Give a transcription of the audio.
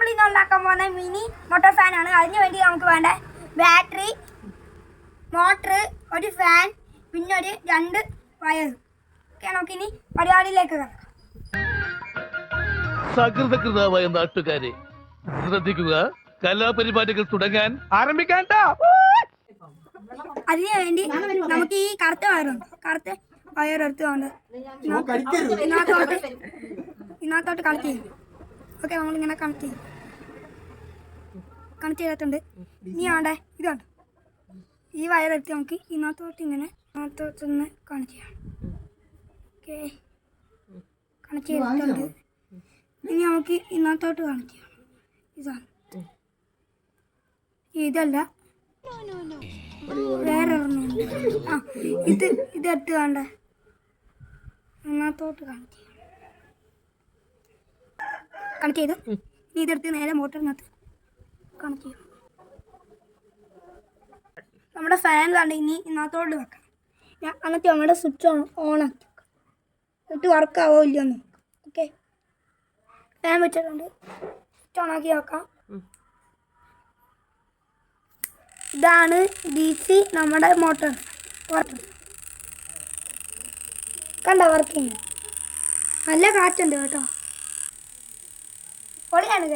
നമ്മൾ ഇന്ന് ഉണ്ടാക്കാൻ പോകുന്ന മിനി മോട്ടോർ ഫാനാണ്. അതിന് വേണ്ടി നമുക്ക് വേണ്ട ബാറ്ററി, മോട്ടർ, ഒരു ഫാൻ, പിന്നെ ഒരു 2 വയർ. ഓക്കെ, നമുക്കിനി പരിപാടിയിലേക്ക് കിടക്കാം. സകൃതകൃതമായ നാട്ടുകാരെ ശ്രദ്ധിക്കുക, കലാപരിപാടികൾ തുടങ്ങാൻ ആരംഭിക്കാൻ. അതിന് വേണ്ടി നമുക്ക് ഈ കറുത്ത വയറുണ്ട്, കറുത്ത വയർ എടുത്തുകൊണ്ട് ഇതിനകത്തോട്ട് കണക്ട് ചെയ്യും. ഓക്കെ, നമ്മളിങ്ങനെ കണക്ട് ചെയ്തിട്ടുണ്ട്. ഇനി വേണ്ടേ ഇതുണ്ട്, ഈ വയറെടുത്ത് നമുക്ക് ഇതിനകത്തോട്ട് ഇങ്ങനെ ഇതിനകത്തോട്ടൊന്ന് കണക്ട് ചെയ്യാം. ഓക്കെ, കണക്ട് ചെയ്തിട്ടുണ്ട്. ഇനി നമുക്ക് ഇതിനകത്തോട്ട് കണക്ട് ചെയ്യാം. ഇതാണ്, ഇതല്ല വേറെ ഒരെണ്ണമുണ്ട്. ഇതെടുത്ത് വേണ്ടേ ഇതിനകത്തോട്ട് കണക്ട് ചെയ്യാം. കണക്ട് ചെയ്ത് ഇനി ഇതെടുത്ത് നേരെ മോട്ടറിനകത്ത് കണക്ട് ചെയ്യും. നമ്മുടെ ഫാൻ കണ്ട് ഇനി ഇതിനകത്തോട്ട് വെക്കാം. എന്നിട്ട് നമ്മുടെ സ്വിച്ച് ഓൺ ആക്കി വെക്കാം. എന്നിട്ട് വർക്കാവോ ഇല്ലയോ എന്ന് നോക്കാം. ഓക്കെ, ഫാൻ വെച്ചിട്ടുണ്ട്, സ്വിച്ച് ഓൺ ആക്കി വെക്കാം. ഇതാണ് DC നമ്മുടെ മോട്ടർ. കണ്ടോ വർക്കിങ്? നല്ല കാറ്റുണ്ട് കേട്ടോ, പൊളിയാണ്.